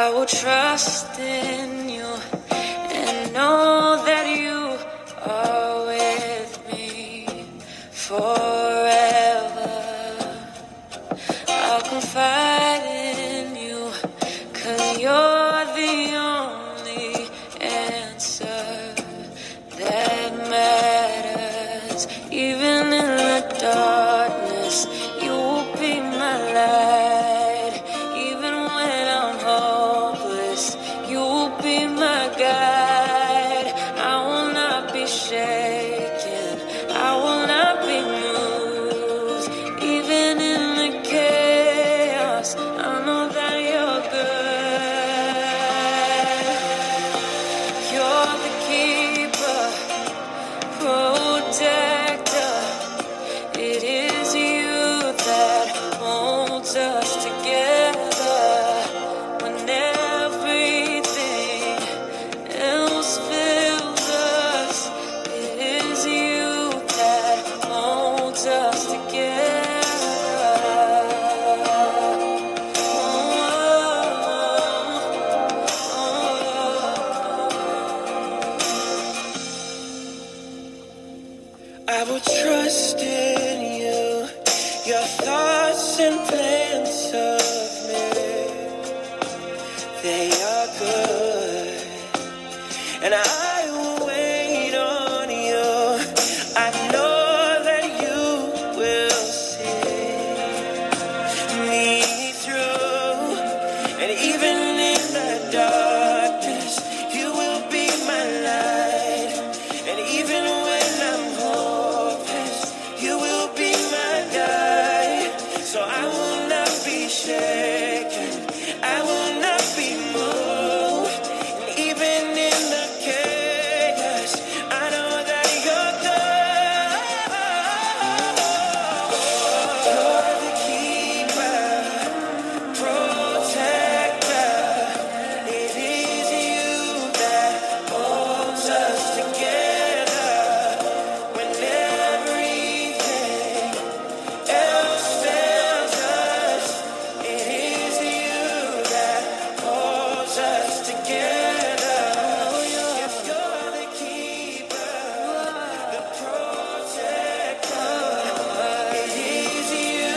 I will trust in you and know that you are with me forever. I'll confide in you, 'cause you're the only answer that matters. Even in the darkness, you will be my light. Even when I'm hopeless, you will be my guide. I will not be shaken, I will not be moved. Even in the chaos, I know that you're good. You're the keeper, protector. It is you that holds us together when everything else fails us. It is you that holds us together. I will trust in you, your thoughts and plans of me, they are good, and I will wait on you. I know that you will see me through, and even in the darkness, you will be my light, and even when I'm hopeless, you will be my guide. So I will not be shaken, I will not be moved, and even in the chaos, I know that you're good. You're the keeper, protector. It is you that holds us together when everything else fails us. It is you that holds us together. Yes, you're the keeper, the protector. It is you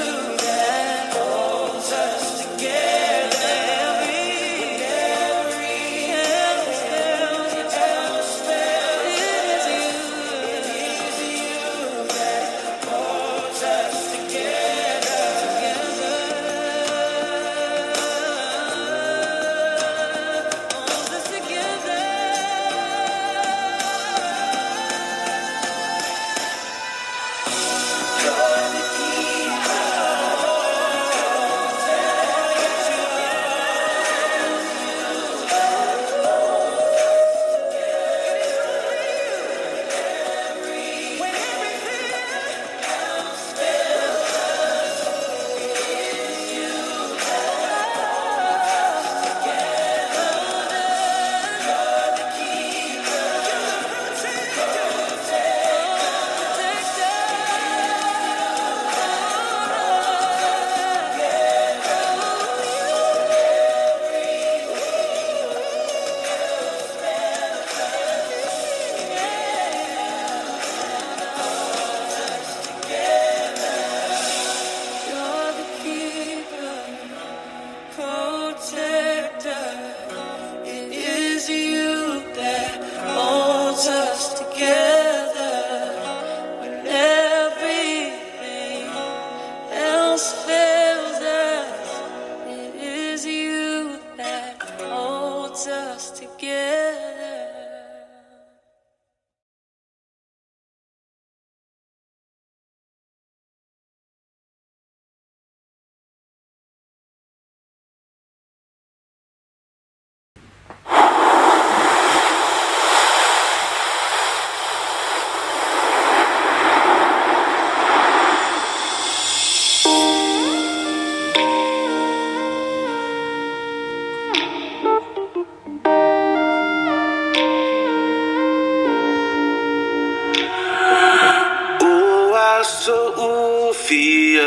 that holds us together. When everything else fails, it is you. It is you that holds us together. Holds us together. You're the keeper. When everything else fails us, it is you that holds us together. You're the keeper, protector. You're the keeper, protector. It is you that holds us together when everything else fails us. It is you that holds us together.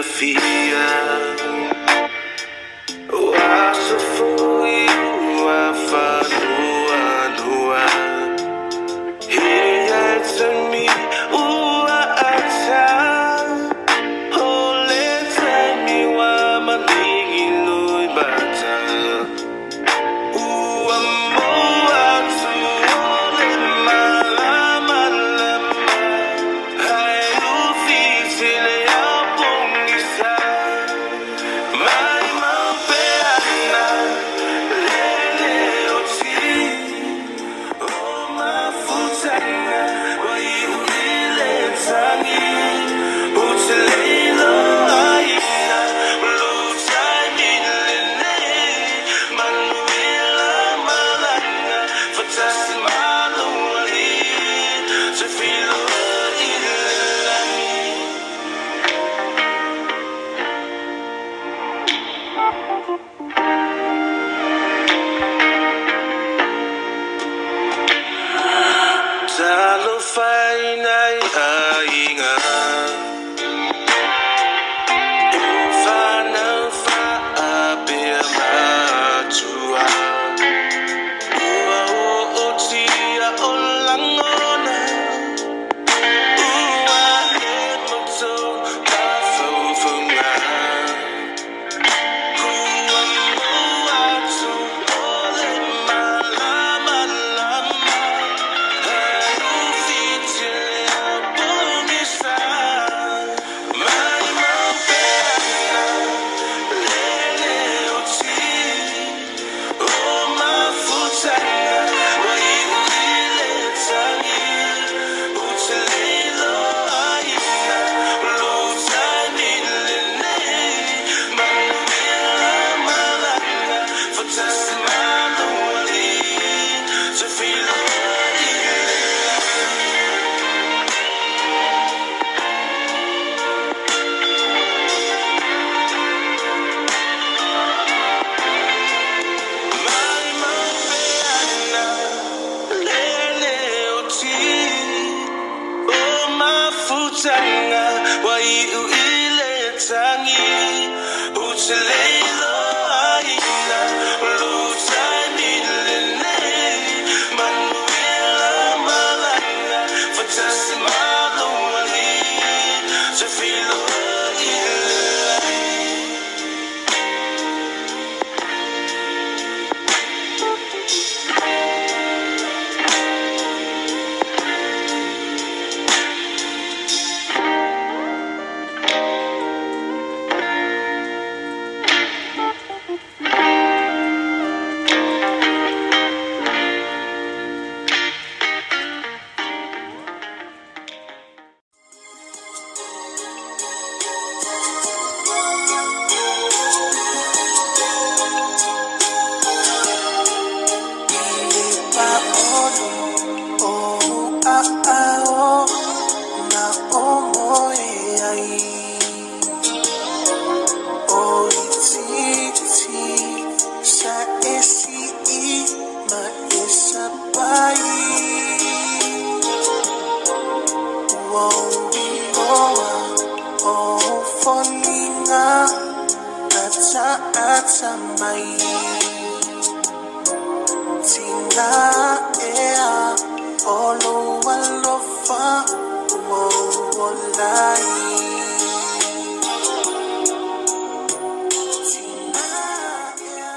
Fia, eu acho foi Salo fai nai ainga Ufana fa abia matua Ua o otia o langona Ua he moto ka faufunga Kua mua tu ole malama lama Haru fitile a bungisa Mai mau peana lele oti O mafutana wai uile tangi Utelelo aina ulutani lene Manuela malana Fatasi manuali Tafilo Mai mau peana lele oti O mafutanga wai uile tangi Utelelo aina ulutani lene Manuela malana Fatasi manuali Tafilo Mai Tina ea olo walofa wo wolai Tina ea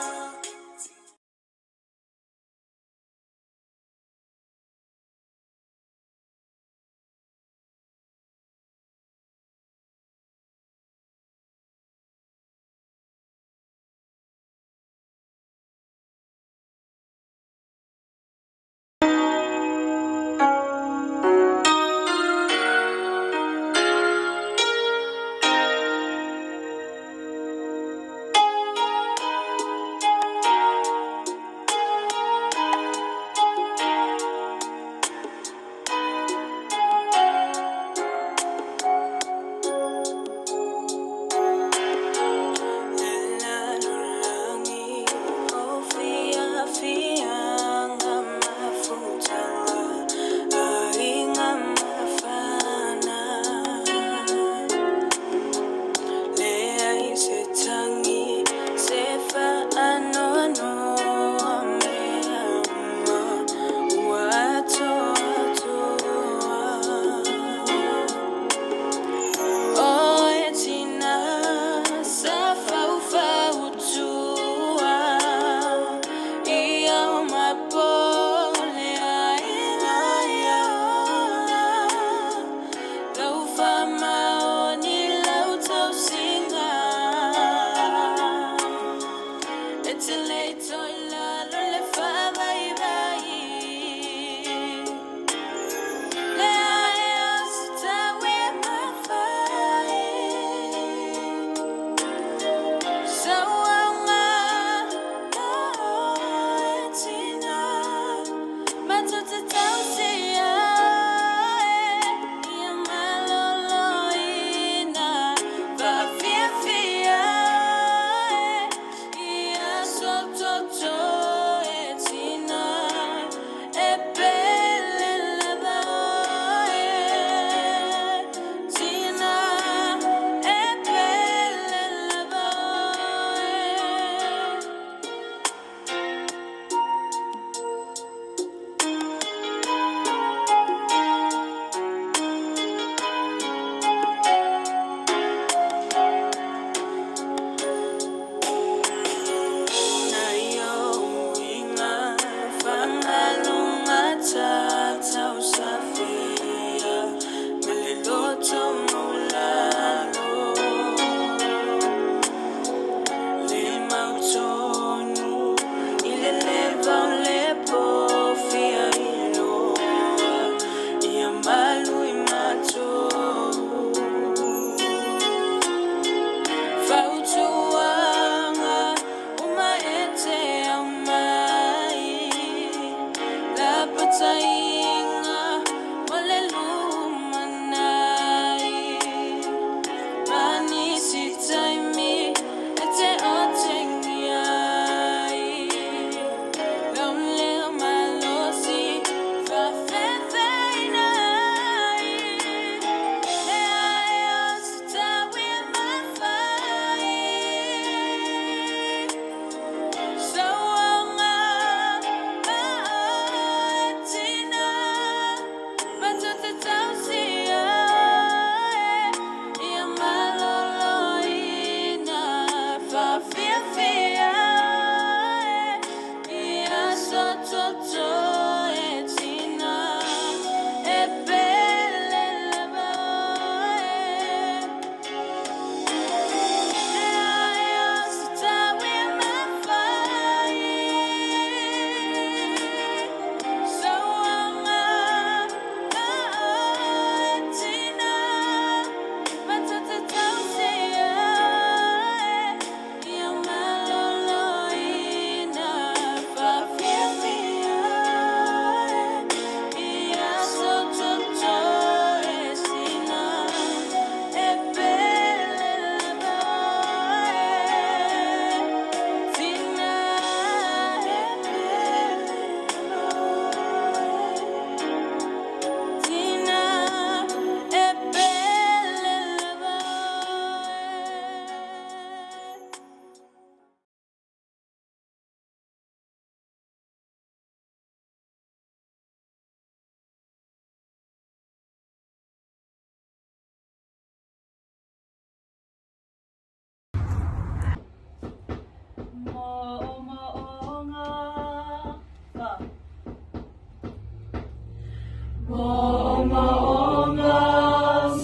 Maonga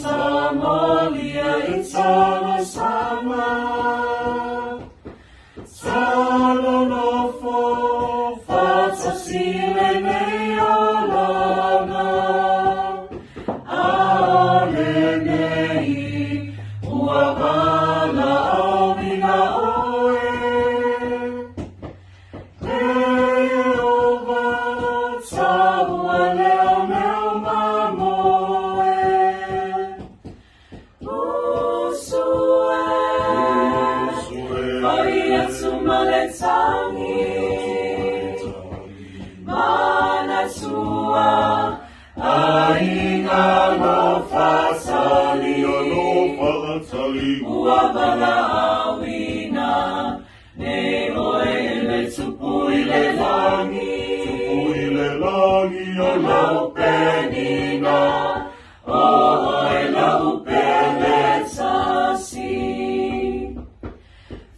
Samalia Itala Sama Salonofo Fata Sile Neolama Alenei Uabala Aumina Oe Leova Taua Leo Meo Mamoe Usue Maria Tumaletangi Mana Tua Ainga no Fatali Uabala Awina Ne Oele Tupuile Langi Ola Upenina Oela Upeletasi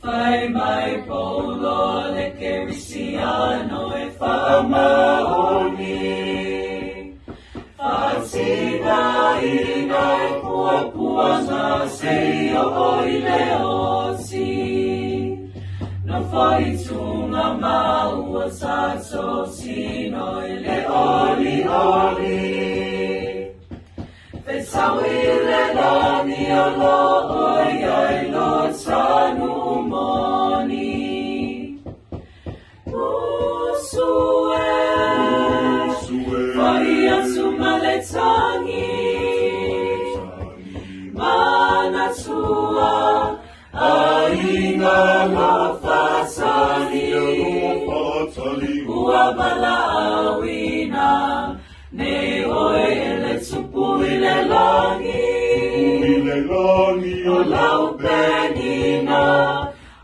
Fai mai polo le kerisiano e famaoni Fatina ina e pua na seio oile osi No fai tunga maua sato sino ile oli Fesawile lani olo oia ilo tanu moni Usue Faria sumaletangi Mana tua Ainga no fatali Uabala awina Ne oele tupuile langi Ola upenina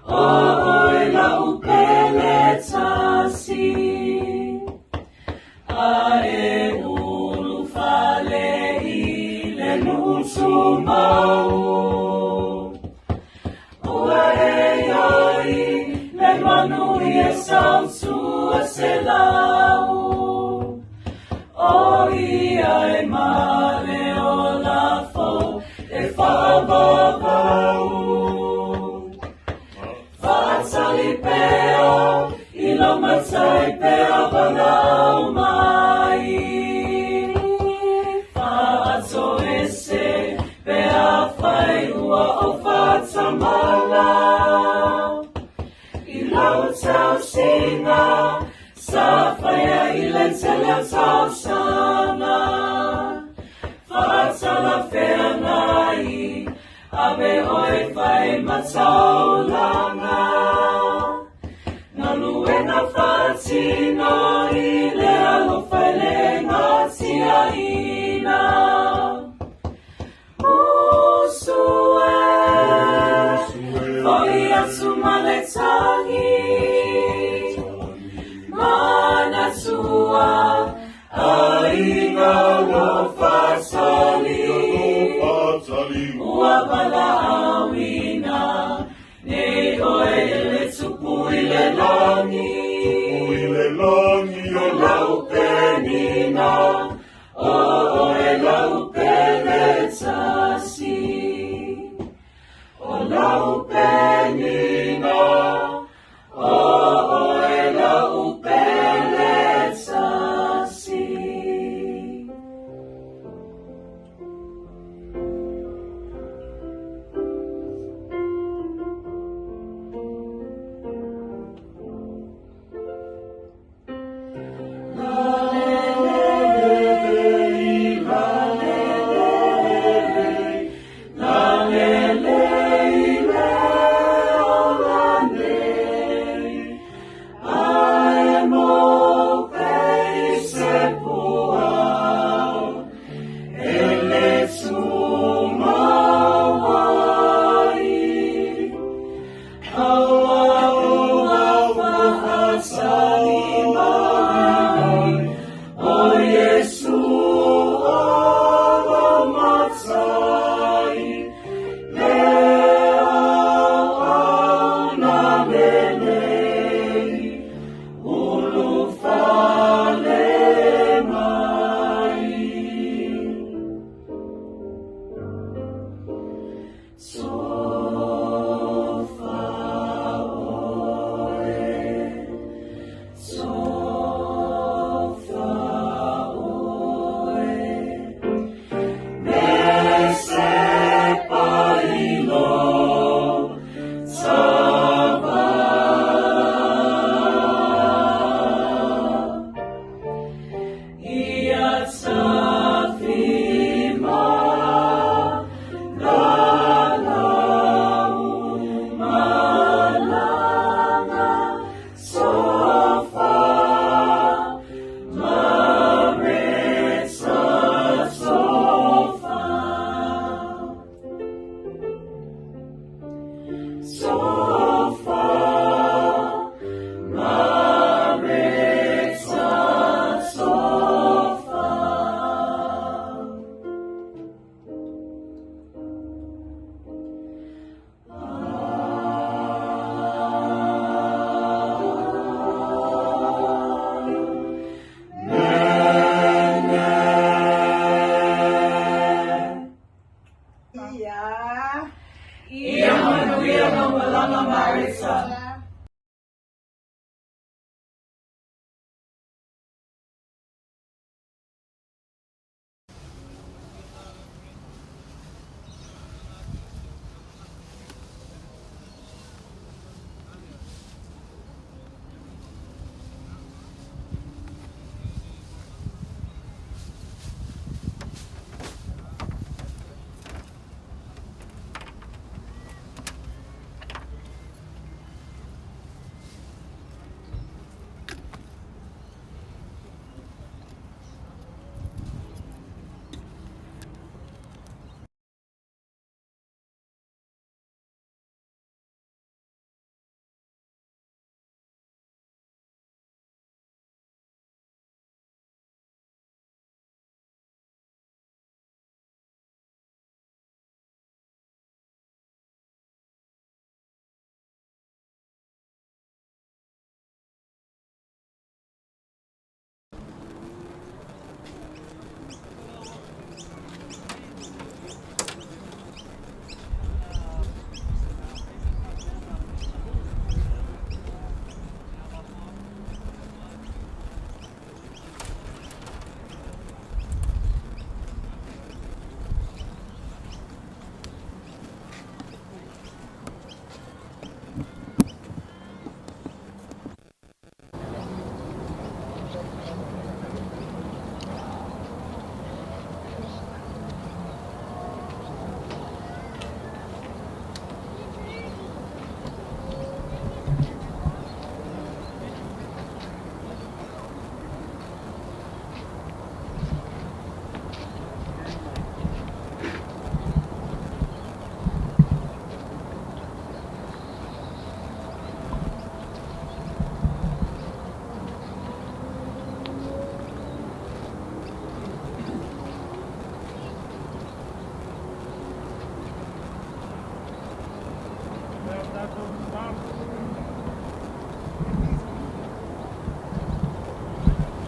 Oela upeletasi Ae ulu fale ile nutumau Uaei le manu sautu aselau Oia e male o lafo e whaababau Whaatali peo ilo matai peo banau mai Whaato ese pea whai ua o whatamala Ilau tau singa Safaya ile tele tau sana Fatala fea nai Abe oi fai matau langa Naluena fatina ile alo fai le ngatia ina Usue Oia tumaletangi Mana tua Ainga no fatali Uabala awina Ne oele tupuile langi Ola upenina Oela upeletasi Ola upenina Oela upeletasi. 'Cause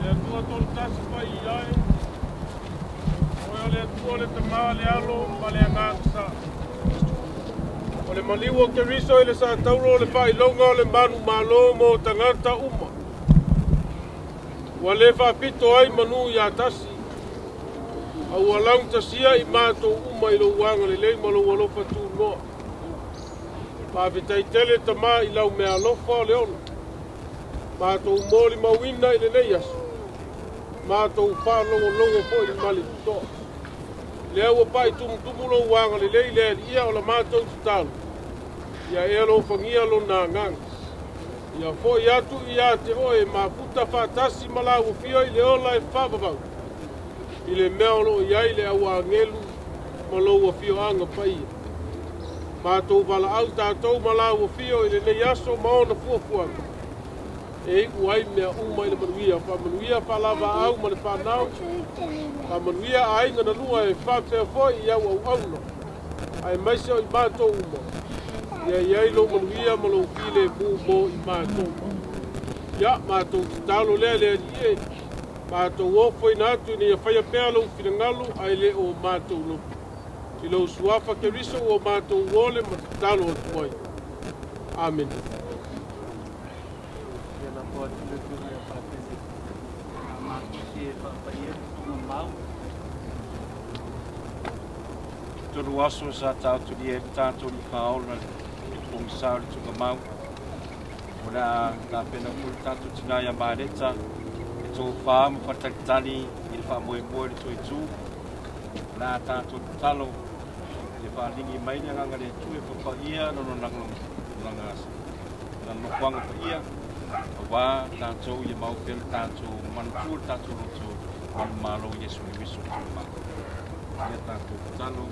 Le atua tolu tasi pai ai. Oe le atua le tamā le alo ma le angākasa. O le maliu o keriso i le sa tauro le whailonga o le manu malo mo tangata uma. Wa le whapito ai manu i a tasi. Au alang tasia i mātou uma i lo wanga le lei malo walofa tū noa. Pāwitai tele tamā i lau mea lofa o le ona. Mātou mōli mawina i le nei asu. Mātou whālongo longo po i mali tutoa. Le aua pai tumu lo wanga le lei le ia o la mātou tutalu. Ia e alo whangia lo nā ngangas. Ia fo i atu i a te oe mā puta whātasi malawu fio i le ola e whāpapau. I le mea ono i ai le aua ngelu maloua fio anga paia. Mātou wala au tātou malawu fio i le nei aso maona fuafuanga. E iku ai mea uma i le manuia. Whamanuia whalava au ma le whanau. Whamanuia a inga na lua e whapea foi i au au auna. Ai maise o i mātou uma. Ia iai lo manuia ma lo file mu mo i mātou. Ia mātou talo lea lea ni e. Mātou ofo i nātu ni a whaia pēa lo whirangalu ai le o mātou lo. I lo suafa ke riso o mātou wole ma talo o tuai. Amen. Tolu aso sa tātou ni e tātou ni whaola i pongi sāri tunga mau. Ora ka pena kuru tātou tinai a māreta e tō whāma whataritani i le whāmoe moe le tō i tū. Nā tātou talo le whālingi mai ni nganga le tū e whapahia nono nanga nokwanga pahia. Wā tātou i mau pēle tātou manutūra tātou roto manu mālo Yesu ni wiso tunga mau. Ia tātou talo.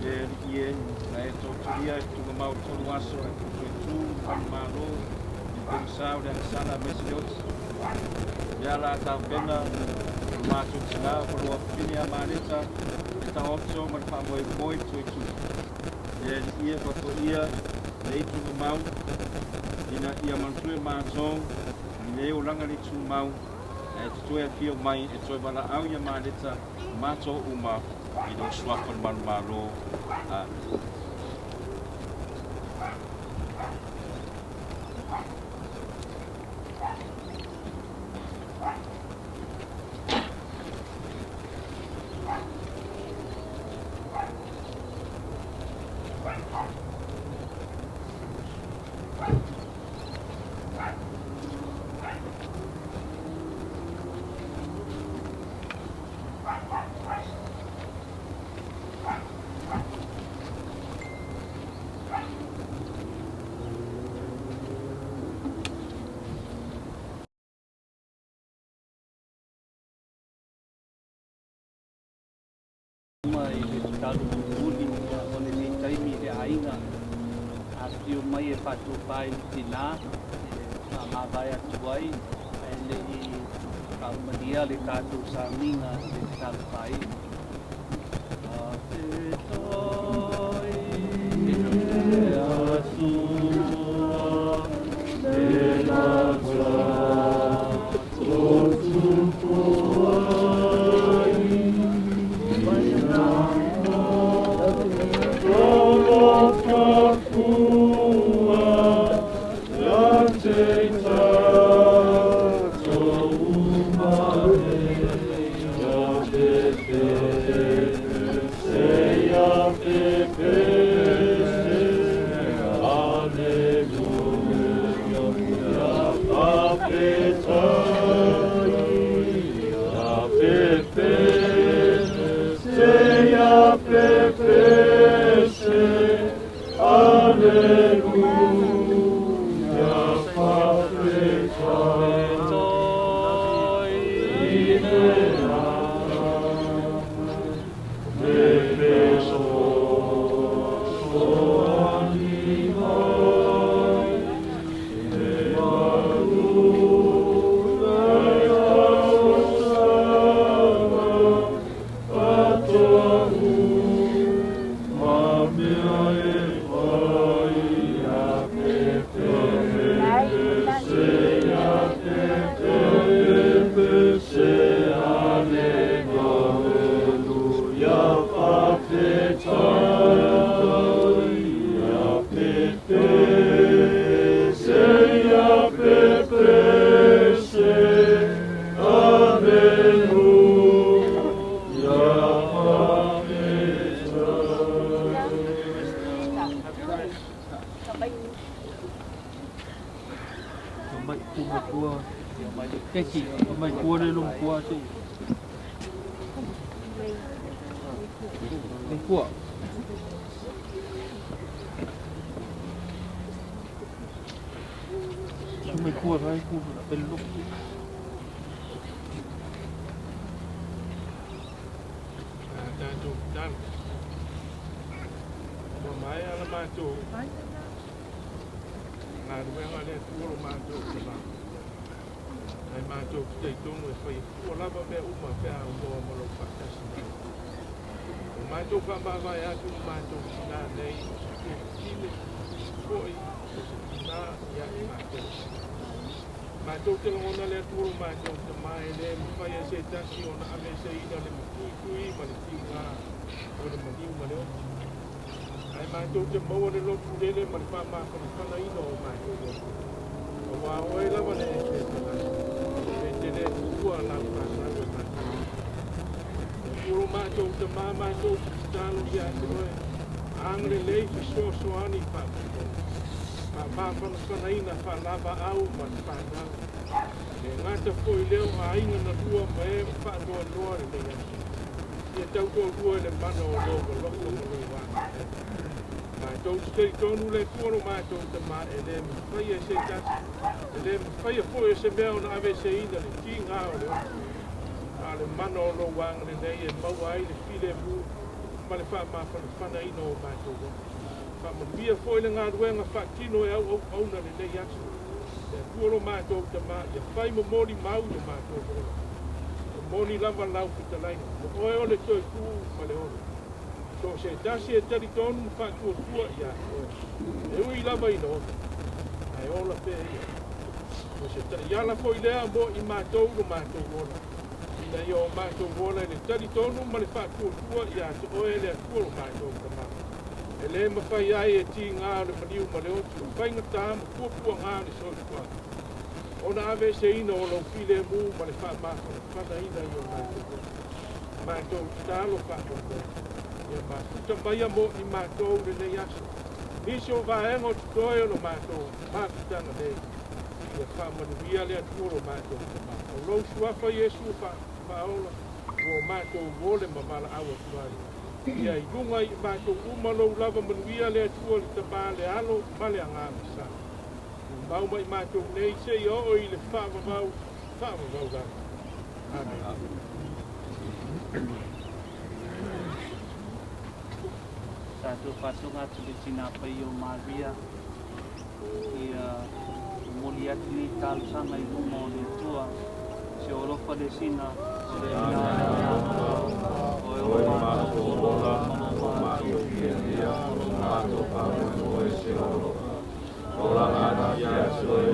Ia ie na e tō turia e tunga mau tolu aso e kutu e tū, manu mālo, i pēmsau le sana mesi leotis. Ia la tāu pena, mātou tina, whalua whini a māreta, e tā opto man whamoe moe tō i tū. Ia ie whako ia, le i tunga mau, ina ia mantue mātou, i leo langa li tū mau, e tutoe a pio mai, e toi wala au ia māreta, mātou uma, i do suapan manu mālo. I le talo uli o le nei taimi le ainga a tio mai e patu pai tina a mawai atu ai e le i kaumania le tātou sa minga le talo pai a te toi e atua e nata o tupo Keki, mai kua le lung kua si. Mai kua. Mai kua vai kua pelu. Dan mai ala mato na ruenga le tuoro mato ba ai mato te tongo e fai o lava me uma pe a mo mo lo fatasi o mato fa ba vai a tu mato na nei kile foi na ya mato te ngona le tuoro mato te mai le fai a se tasi ona ame se ina le kui ma le tinga o le mani ma le ai mātou te maua le lotu lele ma le whamaka ma whana ino o mātou. O wā oe lawa le e te tala. E te le ua lau kāsana o mātou. E kuro mātou te mā mātou te tālo i ate oe. Angre lei te so ani whamaka. Wha māwhana whana ina wha lava au ma te whanau. E ngata fwoi leo a inga na tua ma e wha noa le mea. Ia tau tō tua le mana o loka loko ma loi wāna. Mātou te tonu le tuoro mātou te mā e le mwhai e se tati. E le mwhai e fo e se mea o na ave se ina le ki ngā o le otu. A le mana o lo wanga le nei e maua ai le file mu. Ma le wha mā whana ino o mātou o. Wha manuia fo e le ngā ruenga wha tino e au na le nei atu. E tuoro mātou te mā e whai mo mori mau no mātou o. E moni lava lau puta laina. O oe o le toi kū ma le oro. So se tasi e tari tonu ma whātua tua ia. E ui lava i no. Ai ola pe ia. So se tari iala fo i lea mo i mātou no mātou ona. Ina i o mātou ona e le tari tonu ma le whātua tua ia. Se oe le atua no mātou ka mā. E le ma whai ai e ti ngā le maniu ma le otu. Whai ngata ma kuapua ngā le soi kua. Ona ave se ina o lau file mu ma le wha mātou. Whana ina i o mātou. Mātou tālo whātua. Ia mātuta mai mo i mātou le nei aso. Nisi o vāenga o tutoe o mātou, mātutanga nei. Ia whamanuia le atuoro mātou. O lau suafa Iesu whaola, o mātou vole mamala awa tuai. Ia i lunga i mātou umalau lava manuia le atuo li tapa le alo, male angāma sa. Mauma i mātou nei se i o i le whaamavau gana. Amen. Satu patunga tu Cina payo Maria ia moliat ni tal sana ibu mo ni tua se oro Palestina ore ma ora ma se oro ora ana ya soe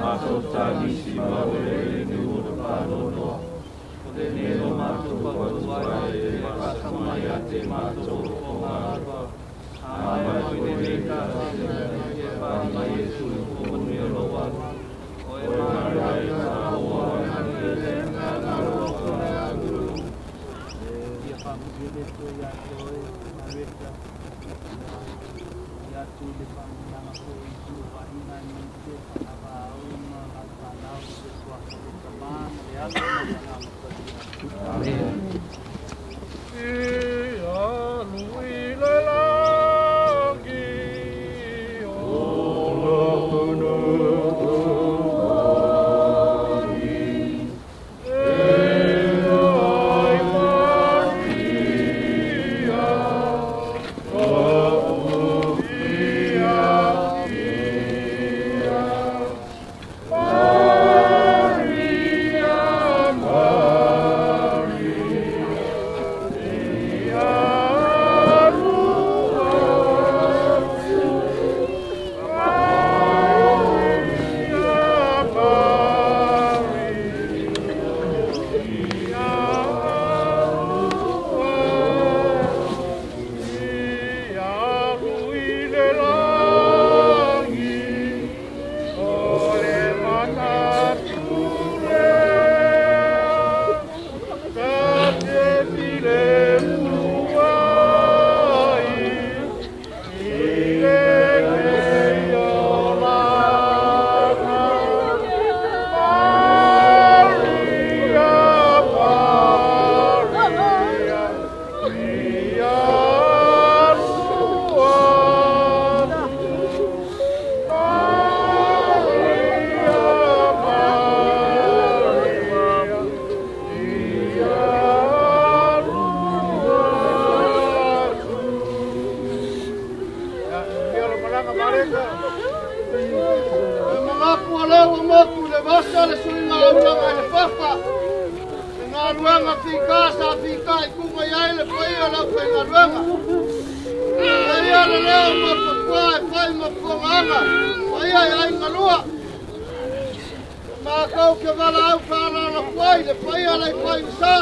ma so tani si ma le ni uno pano Neno matu patuai e pasamaya te matu o marwa. Amai koe neka e pama Yesu o manueloa. O e mara e sa o anani e lenga naro o ne aguru. Ia pamugele to ya toe marweka. Ya tu le pamuyanga ko isu wahina ni te panava auma alpanau se suaka le taman le alo na Amen. nga fika sa fika ku mai ai le pai ala pe nga ruanga. Ai ala leo ma pai ma nganga. Ai ngalua. Ma kau ke wala au whana la pai le pai ala pai sa.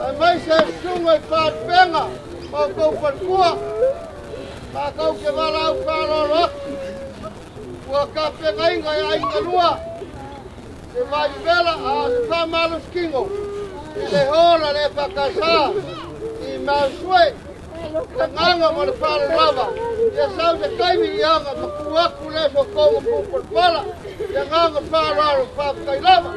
Ai mai se sunga whaat penga. Ma kau patkua. Ma kau ke wala au whana la. Kua ka penga inga ai ngalua. Se vai vela a se whamalu skingo. I le hola le whakasa. I mau sue. Le nganga ma le whare lava. Ia sau te kaimi i anga ma kuaku le so konga pupalpala. Ia nganga whare aro whakai lava.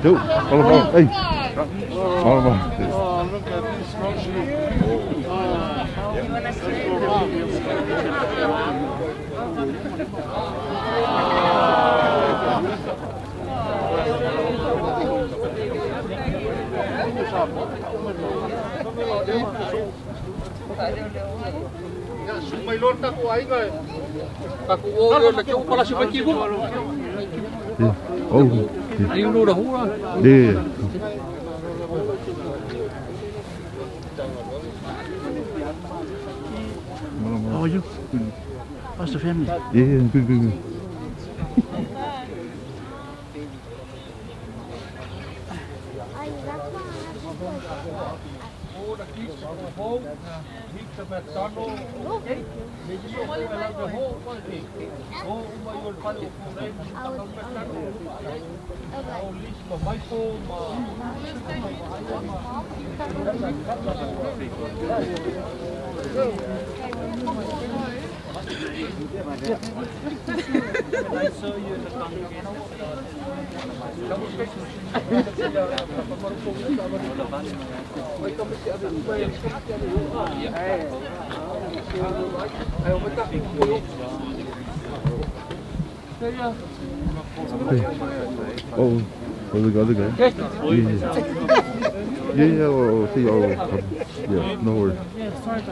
Dude, hey. Allemaal. Oh, look at this monkey. You want to see Sumay lor ka ko ay nga. Kaku o le ke pala si paki ko. Oh. Ayun lo da hura. Yeah. How are you? How's the family? Yeah, good. Oh, the other guy? Yeah, oh, see, yeah, no worries. No, sorry.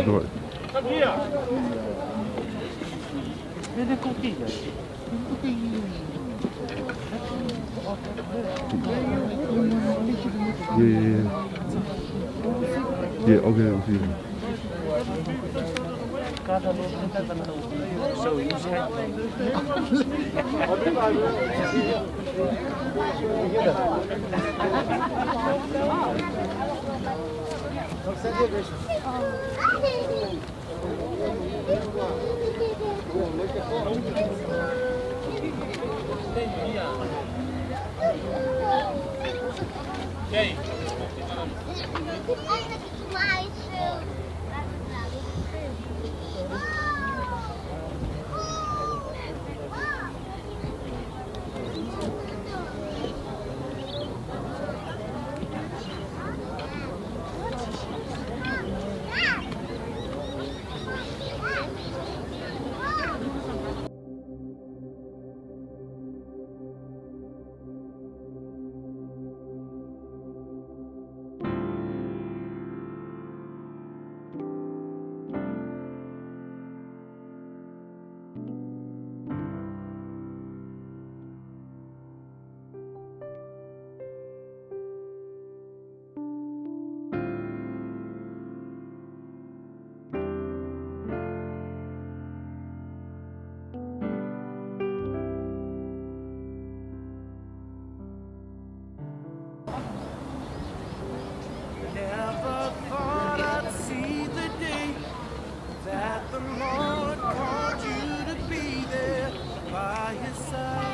No worries. Come here. Yeah, okay, we'll see you. So he's happy. Okay. Never thought I'd see the day that the Lord called you to be there by His side.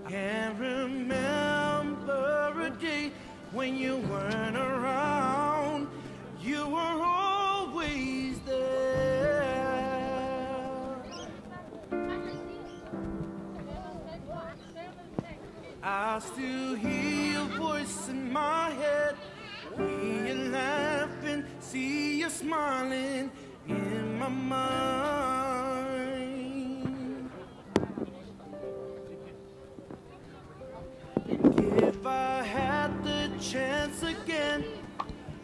Can't remember a day when you weren't around. You were always there. I still hear your voice in my head, hear you laughing, see you smiling in my mind. If I had the chance again,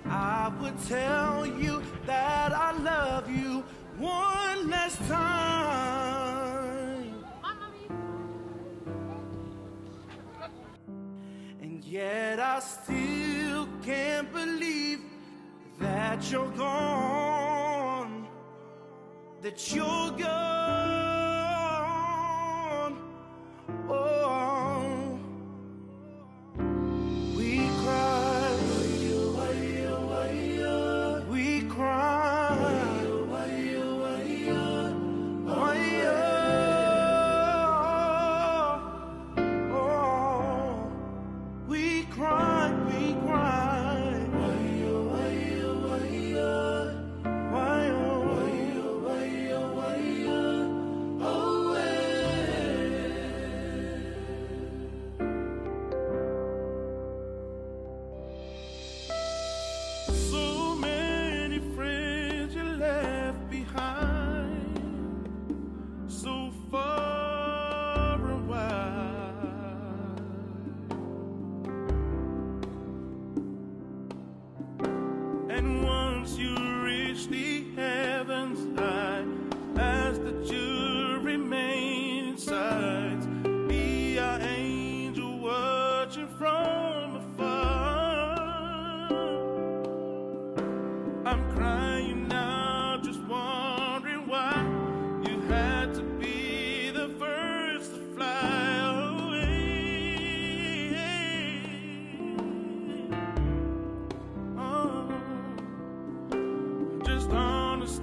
I would tell you that I love you one last time. And yet I still can't believe that you're gone, that you're gone. Oh, we cry, we cry, oh, we cry, we cry. So many friends you left behind, so far away. And once you reach the heavens, I ask that you remain inside, be our angel watching from afar. I'm crying now, just wondering why you had to be the first to fly away. Oh, just honest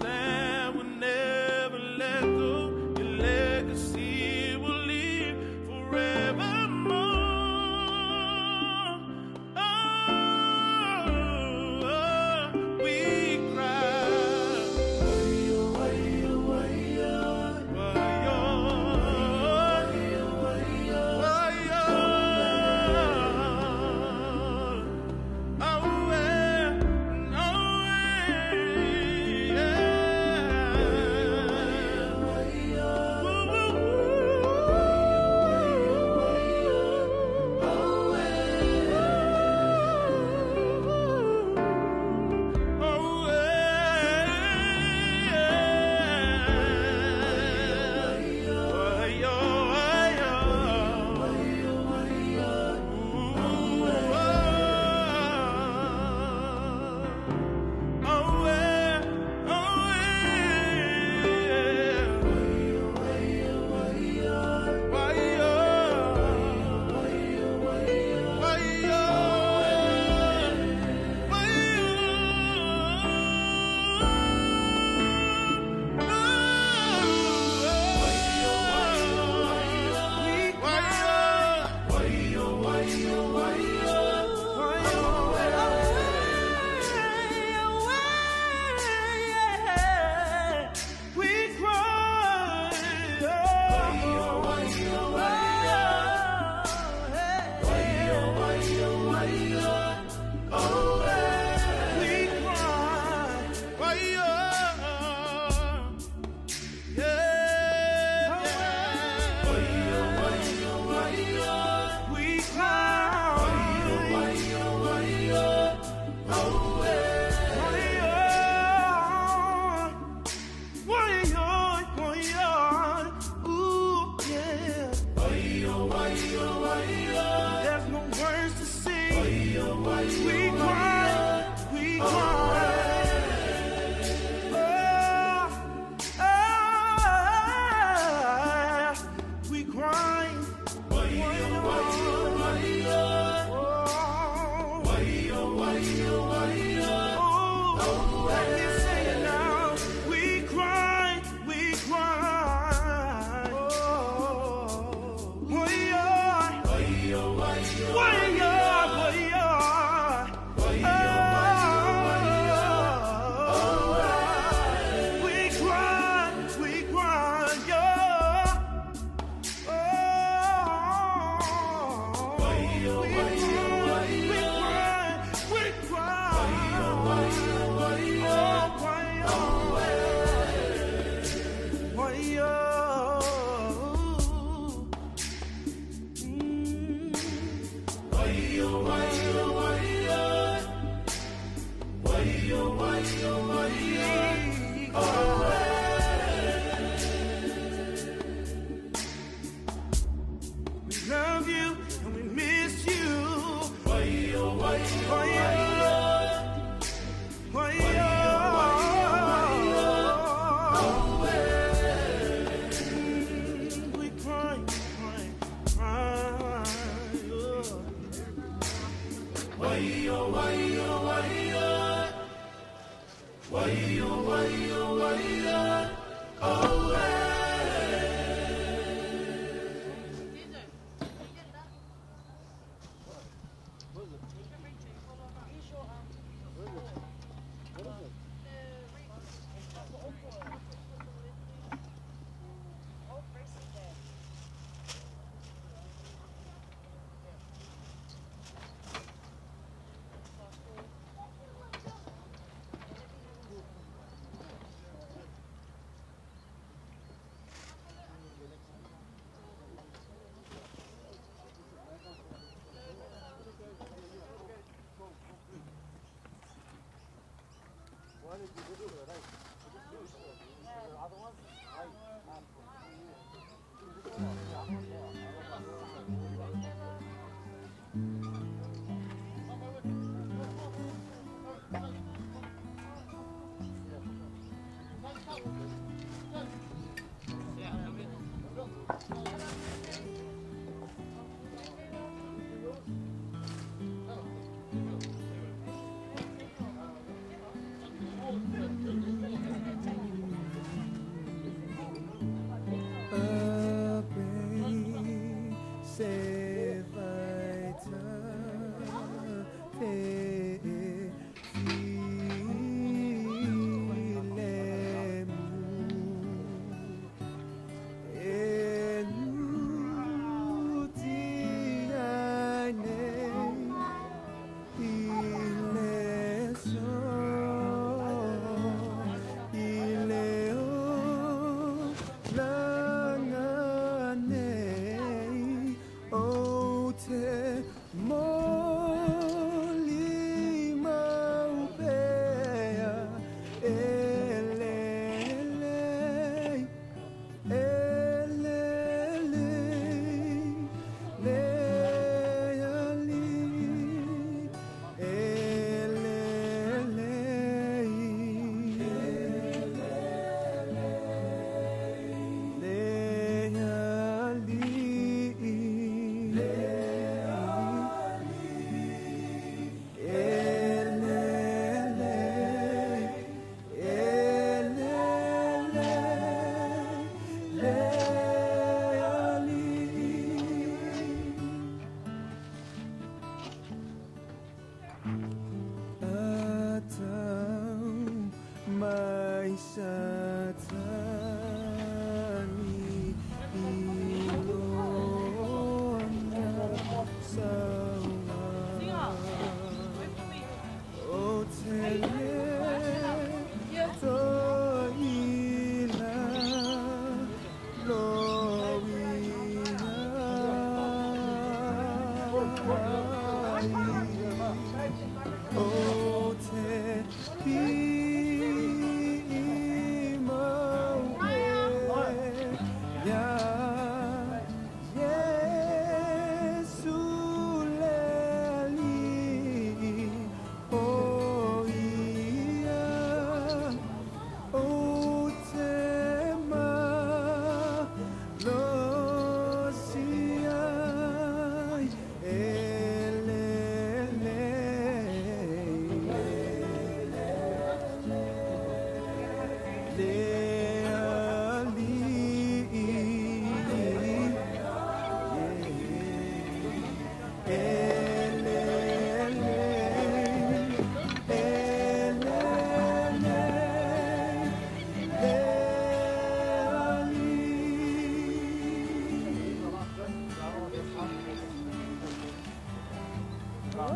Hãy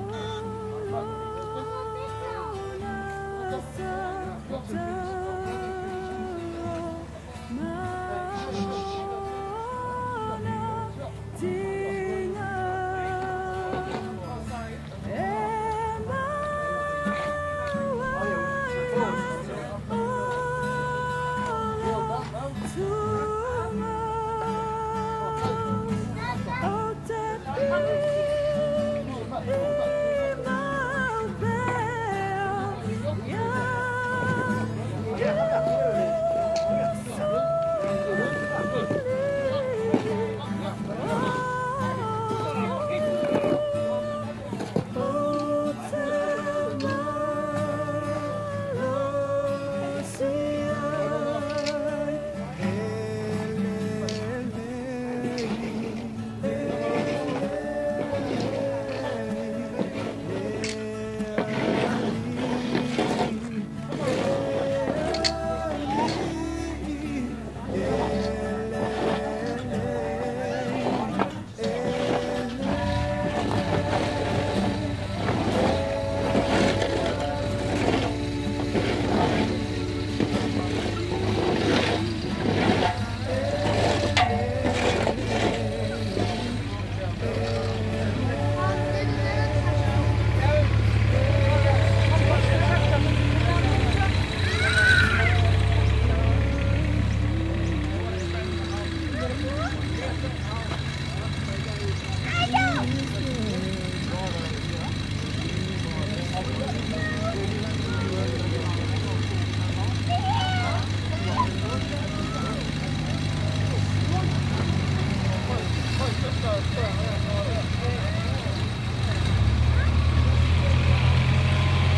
subscribe cho kênh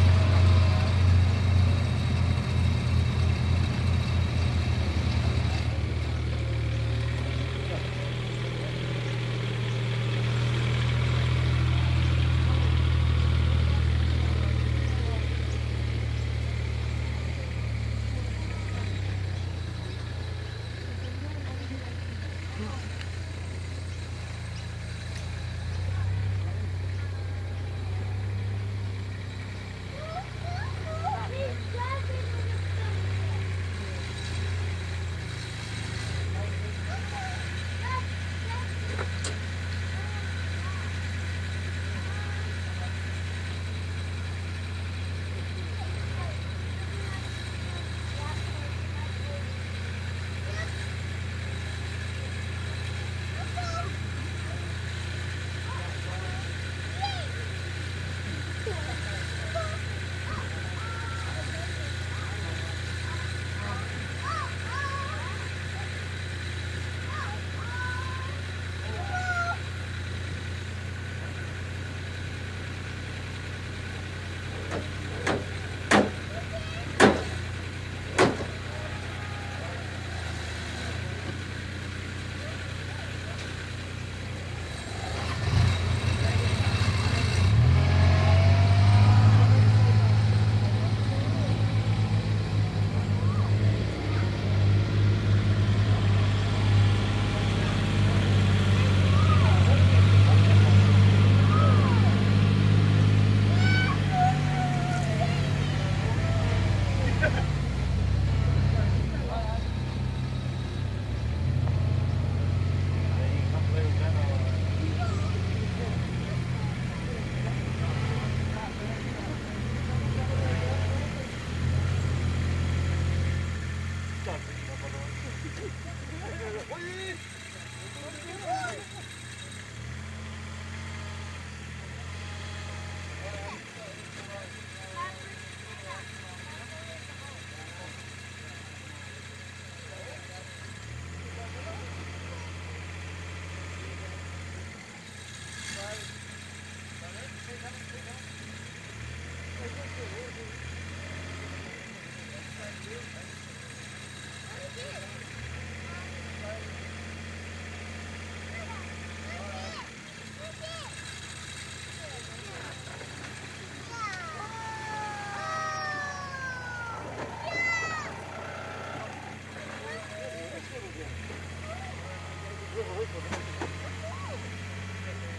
Ghiền Mì Gõ để không bỏ lỡ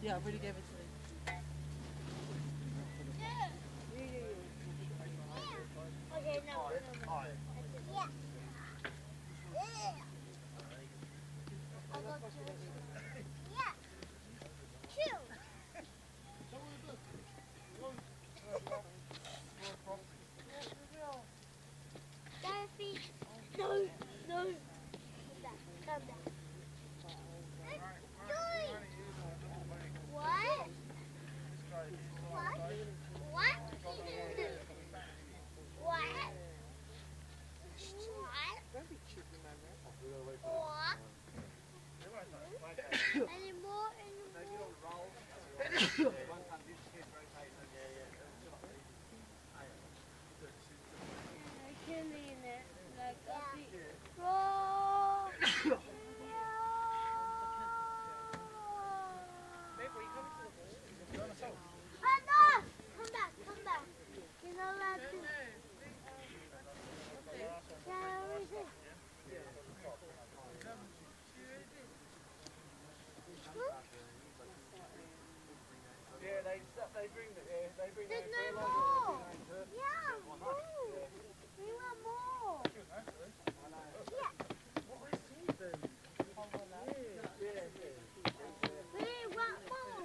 Yeah, I really gave it to me. Okay, no. Yeah. I'll go to yeah. Two. Dorothy. No. Come back. What? What? What? Any more? Killing it like a bee. Roll. Come back. You're not allowed to. They bring There's no more. Yeah, move. We want more. Yeah. We want more.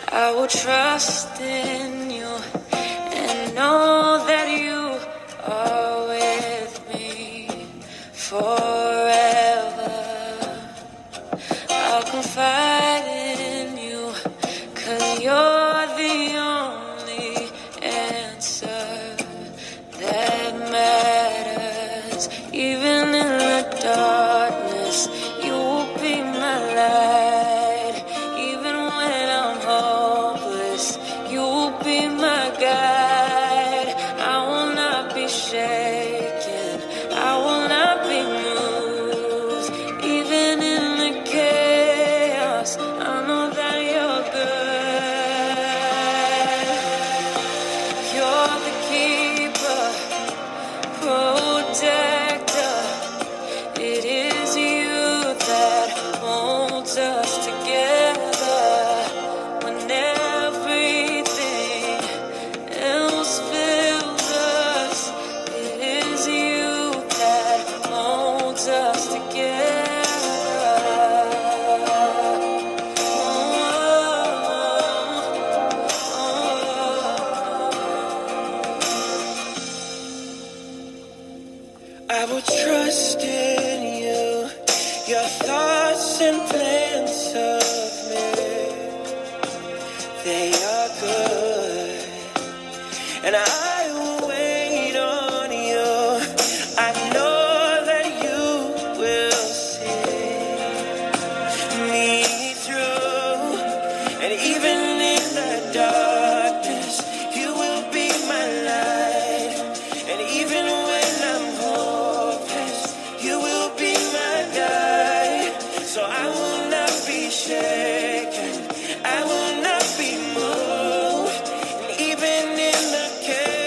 I will trust in you and know that you are with me forever. I'll confide in you, 'cause you're the only answer that matters. Even in the darkness, you will be my light. Even when I'm hopeless, you will be my guide. I will not be shaken, I will not be moved. Even in the chaos, I know that you're good. You're the keeper, protector. It is you that holds us together when everything else fails us. It is you that holds us together. I will trust in you, your thoughts and plans of me, they are good, and I will wait on you. I know that you will see me through, and even in the darkness, you will be my light, and even when I'm hopeless, you will be my guide. So I will not be shaken, I will not be moved, and even in the chaos,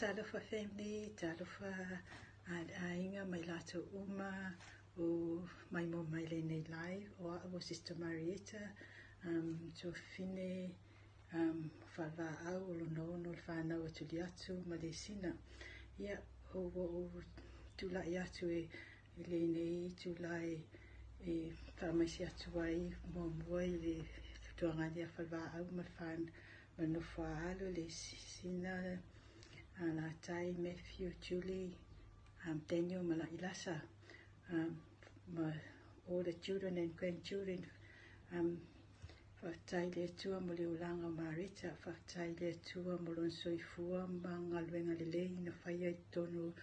talofa family, talofa ainga mai lato uma o mai mo mai le nei live o a Sister Marietta to fine whalwa au o lono no whanau atu li atu ma le sina ia o tulai atu e le nei tulai e whamaisi atu ai mo mwai le tuanga lia whalwa au ma whan ma no whaalo le sina la tai Matthew, Julie, Daniel, ma la ilasa, ma all the children and grandchildren, whaktai le tua mo le ulanga Marita, whaktai le tua mo lon soifua, ma ngaluenga le lei na whaia I tono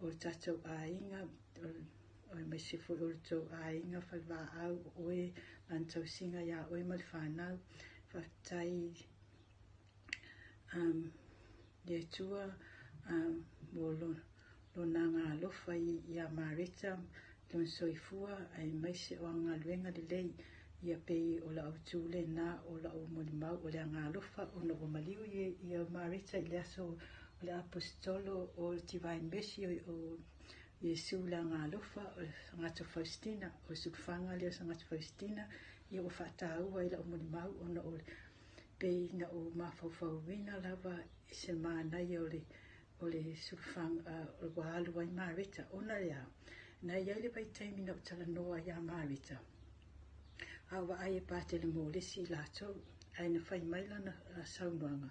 o tatou a inga, o mai sifu o tatou a inga, whalwa au oe, lantau singa ia oe mal whanau, whaktai le tua mo lonanga lofa ia Marita lon soifua ai mai se o ngaluenga le lei ia pe o la autule na o la o molimau o le anga lofa o no o maliu ia Marita i le aso o le apostolo o Divine Mercy o Yesu la anga lofa o Sangata Faustina o Sufanga le Sangata Faustina ia o whataua i la o molimau o no o pe na o mafawhawina lava I se mānai o le sulfanga o wahalu ai Marita ona lea na ia le pai taimi na utala noa ia Marita awa ai e pāte le mōlesi lātou ai na whai mai lana saunuanga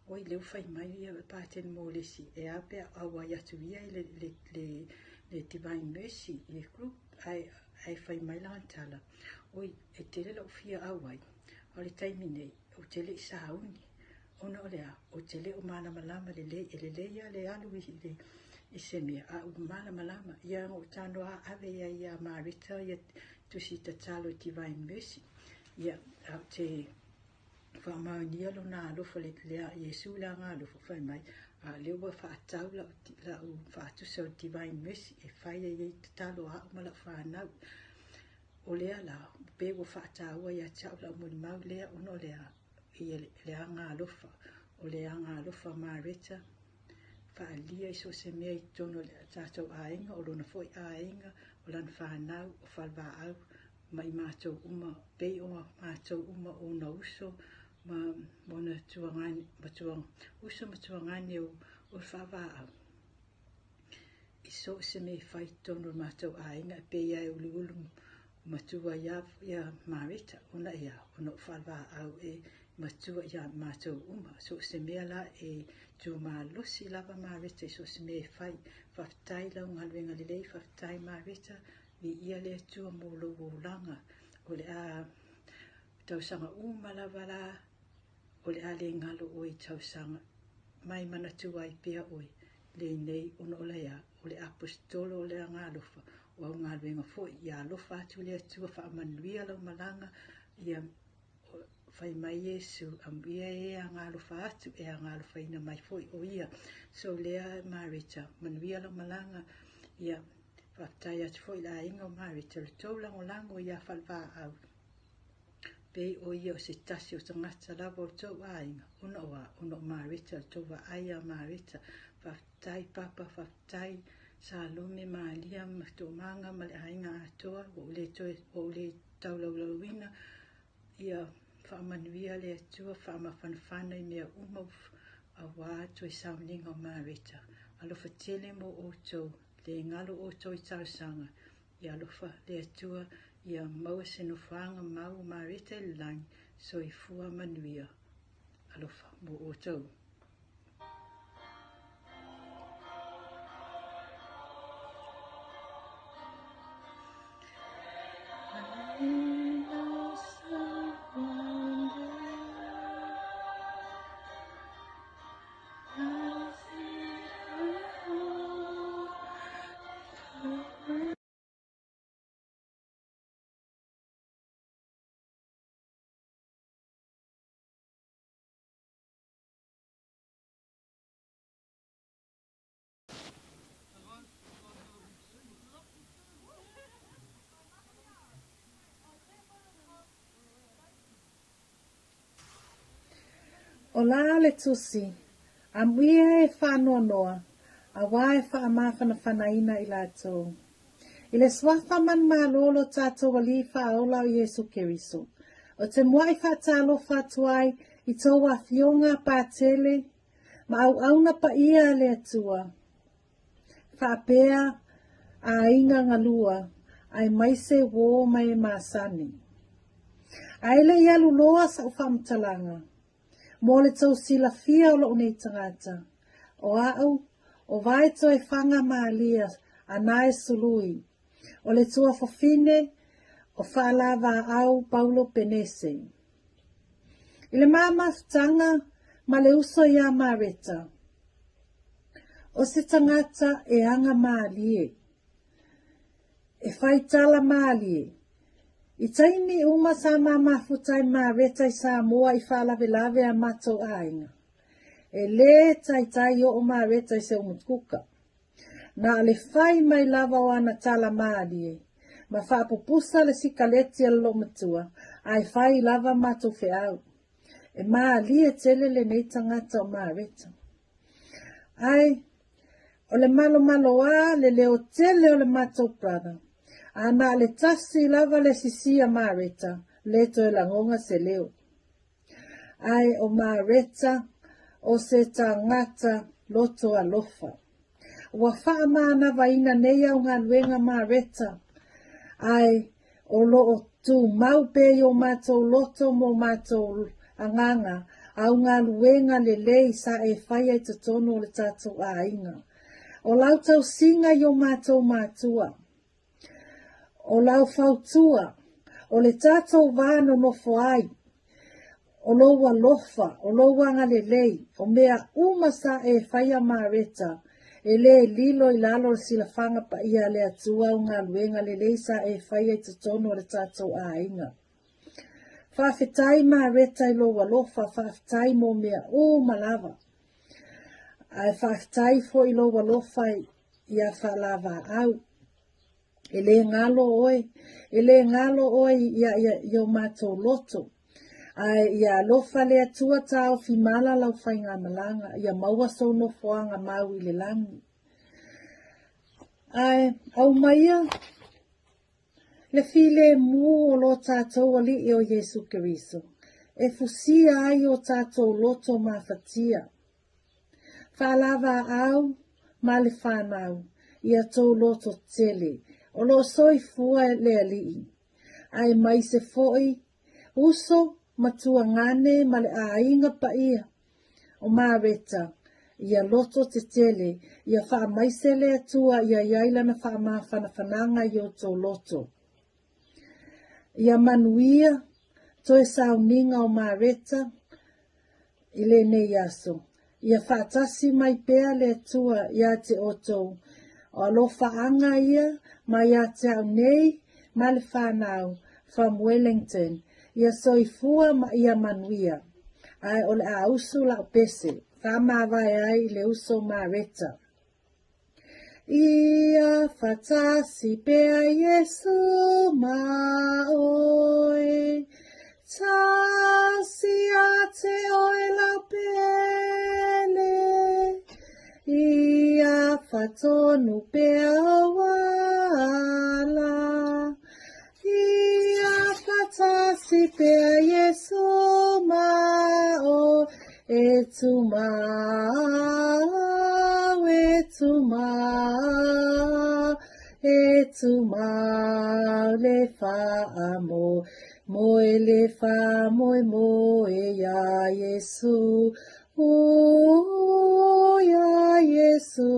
oi leo whai mai ia pāte le mōlesi e apea awa iatu ia le Divine Mercy le group ai whai mai lana tala oi e tele lau fia awai o le taimi nei o tele I sahauni ona o lea o tele o malamalama le ia le alu I se mea a o malamalama ia o tano a ave ia Marita ia tusi tatalo Divine Mercy ia au te whamaunia lo na alofa le lea Yesu la ngā alofa whai mai a leo wa whaatau la o whaatusa o Divine Mercy e whai e tatalo a o mala whanau o lea la pe wa whaatau ia tau la o molimau lea ono lea ia le anga alofa o le anga alofa Marita whaalia iso se mea I tono le tātou ainga o lona foi ainga o lan whanau o whalwa au mai mātou uma pei o mātou uma o na uso ma mona tuangani uso ma tuangani o whawa au iso se mea whai tono mātou ainga pei ai uli ulu matua ia Marita ona ia ono whalwa au e matua ia mātou uma so se mea la e tu malosi lava Marita so se mea whai whaftai lau ngaluenga le lei whaftai Marita I ia le tua molo o langa o le a tausanga uma lava la o le a le ngalo o I tausanga mai mana tua I pia oi le nei ono la ia o le apostolo o le ngalofa o au ngaluenga foi ia lofa atu le tua whaamanuia lau malanga ia whai mai Yesu ia e a ngalofa atu e a ngalofa ina mai foi o ia so lea Marita manuia lau malanga ia whaftai atu foi la inga o Marita le tau lango lango ia whalwa au pei o ia o se tasi o tangata lava o tau ainga ono Marita le tau wa aia Marita whaftai papa whaftai Salome Malia Matomanga ma le ainga atoa o le tau laulauina ia whaamanuia le atua whaamawhanawhana I mea uma a wā toi sauninga o Marita alofa tele mo o tau le ngalo o tau I tausanga ia alofa le atua ia maua senofanga mau Marita I lang so I fua manuia alofa mo o tau O la le tusi, Amuia e whanoa noa, a wae whaamawhanawhanaina i lātou. I le swafa man malolo tātou wali whaola o Yesu Keriso. O te mua i whaatalo whatuai i tau a fionga pātele, ma au auna pa ia le atua. Whaapea a inga ngalua, ai maise wō mai māsani. Aile ialu loa sa whamtalanga. Mo le tau sila fia o lo nei tangata. O au, o vai to e whanga maalia a nae sului. O le tua fofine, o whaalawa au Paulo Penese. I le māmaftanga, ma le uso ia mareta. O se tangata e anga maalie. E whaitala maalie. I taimi uma sa mamafutai mareta i sa moa i whaalawe a matou ainga. E le taitai o mareta i se umutukuka. Na le whai mai lava o ana tala maalie. Ma whaapupusa le sikaleti a lo matua. Ai whai lava matou whiau. E maalie tele le nei tangata o mareta. Ai, o le malo a le leo tele o le matou prada. Ana le tasi lava le sisia mareta, le to e langonga se leo. Ai o mareta, o se tangata loto a lofa. Ua wha maana vaina neia o ngā luenga mareta. Ai o loo tu mau pe o matou loto mo matou anganga, au ngā luenga le lei sa e whaia i totono o le tātou a inga. O lautau singa i o matou matua. O lau fautua, o le tātou vāno no foai, o loua lofa, o loua ngalelei, o mea umasa e whaia mareta, e le lilo i lalo le silafanga pa ia le atua o ngā luenga le leisa e whaia i tutono le tātou a inga. Whawhetai mareta i loua lofa, whawhetai mo mea malava. Ai whawhetai fo i loua lofa i a whalava au. Ele ngalo oe ia matou loto. Ai ia lofa le atua tau fimala lau whainga malanga, ia maua so no foanga mau i le langi. Ai, au maia, le file mu o lo tātou ali i o Yesu Keriso. E fusia ai o tātou loto mawhatia. Whalawa au, ma le whanau, ia tau loto tele. O lo soifua le alii. Ai mai se foi, uso matua ngane ma le ainga pa ia. O mareta, ia loto te tele, ia wha maise le atua, ia iaila na wha mawhanawhananga i o tō loto. Ia manuia, toe sauninga o mareta, i le nei aso. Ia whaatasi mai pea le atua, ia te otou. O alofa anga ia, mai a te au nei, ma le whanau, from Wellington. Ia soifua ma ia manuia. Ai o le a usu la pese, whamawai ai le uso mareta. Ia whatasi pea Yesu ma oe, tasi a te oe la pele. Ia whatonu pea wala. Ia whatasi pea Yesu mao. E tu mao le whaamo. Moe le whaamo moe ya Yesu. O ya Yesu,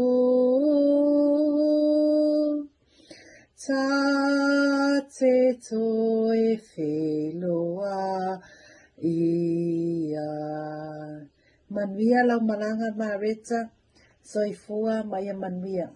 ta te toe wheloa ia. Manuia lau malanga mareta, soifua maia manuia.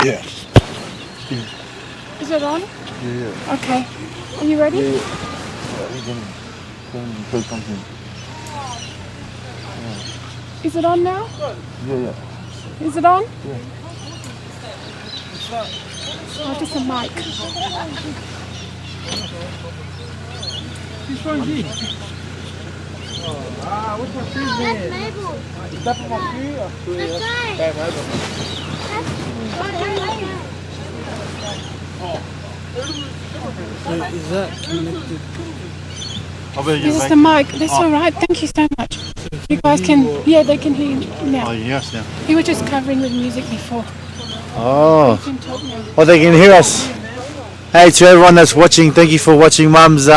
Yeah. Is it on? Yeah. Okay. Are you ready? Yeah. We're gonna play something. Is it on now? Yeah. Is it on? Yeah. Oh, just a mic. Which one's he? Which one's his man? Is that from my cue? Is that connected? Is this the mic? That's all right. Thank you so much. You guys can, yeah, they can hear you now. Oh, yes, now. You were just covering with music before. Oh. You can talk now. Oh, they can hear us. Hey, to everyone that's watching, thank you for watching Mum's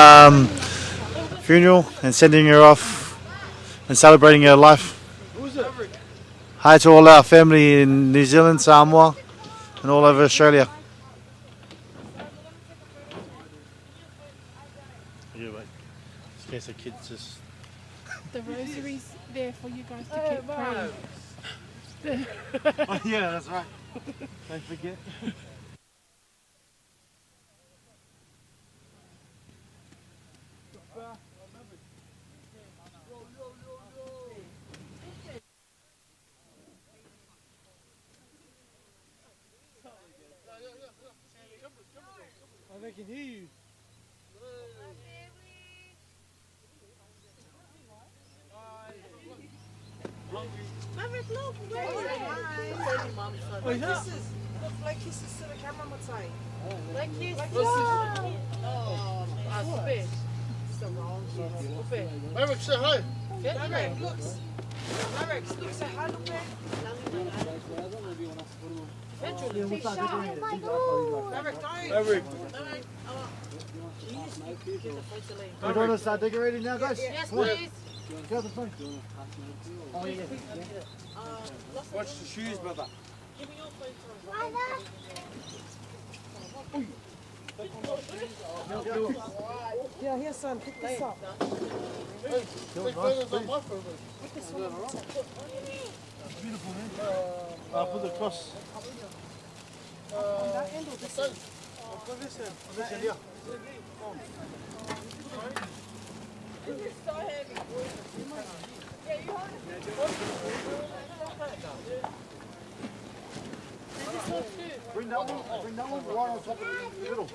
funeral and sending her off and celebrating her life. Hi to all our family in New Zealand, Samoa, and all over Australia. Yeah, wait. In case the kids just... The rosary's there for you guys to keep praying. Oh, yeah, that's right. Don't forget. They can hear you. Maverick, look. Wait, huh? Kisses. Look, like kisses to the camera, Matai. Like this. Oh, Maverick, say hi. Maverick, look. Maverick, look, say hi, look. Maverick, We're going to start decorating now, guys? Yes, please. Get the phone. Oh, yeah. Watch the shoes, brother. Give me your phone. Yeah, here, son, pick this up. Big brother's on my phone. Beautiful, man. I'll put the cross. That end or this end? I'll put this end. This end, yeah. This is so heavy. Yeah, you hold it. Bring that one right on top of the middle.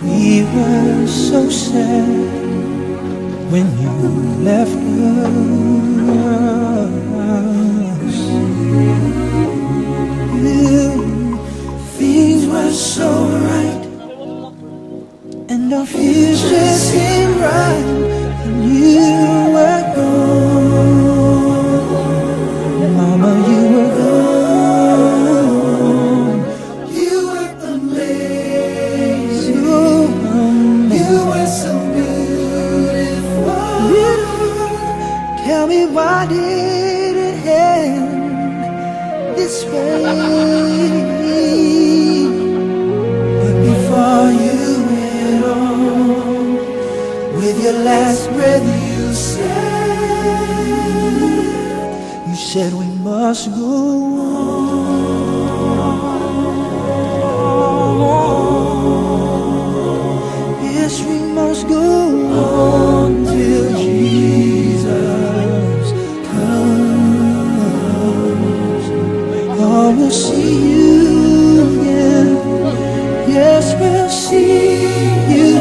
We were so sad when you left us. Things were so right, and our future seemed right, and you were gone. Mama, you were gone. You were amazing. You were so beautiful. Tell me, why did it end this way? But before you went on, with your last breath you said we must go on. Yes, we must go on till Jesus comes. Oh, we'll see you again. Yes, we'll see you,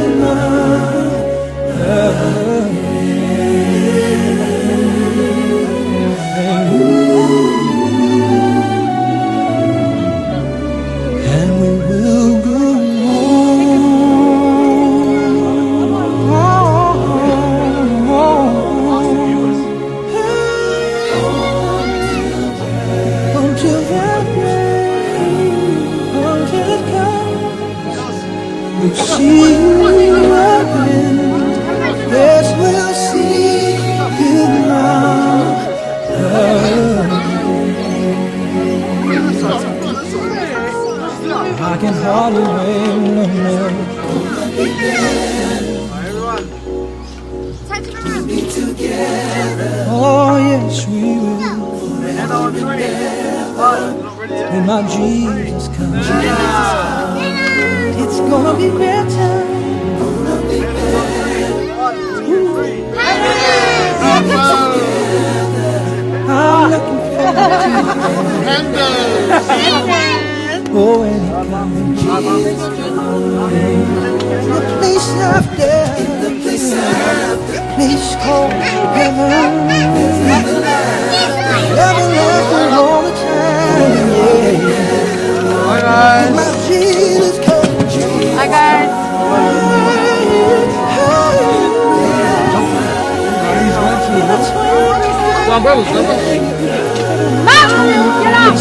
and we will go on. Oh, yes, we will. When my Jesus comes, it's gonna be better. I'm looking forward to it. Oh, when it comes, the place after, place called heaven. Everlasting all the time, yeah. Hi guys. My Jesus comes. Hi guys. Come on, brothers, come on. Mark, get up.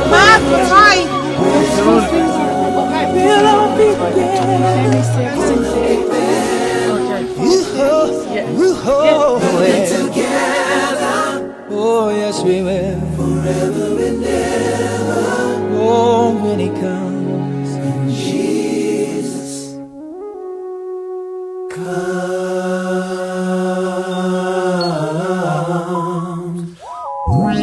Mark, try. We'll all be together. Oh, yes, we will. Forever and ever. Oh, when he comes, Jesus comes. Always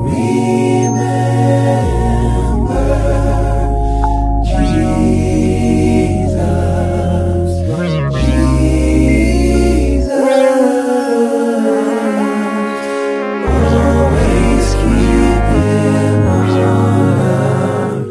remember Jesus, always keep him on our mind.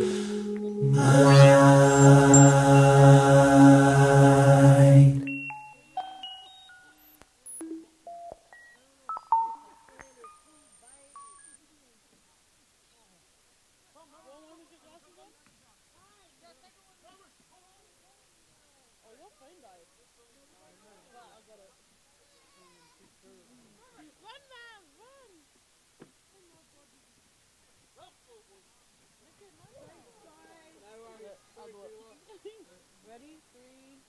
Ready? 3,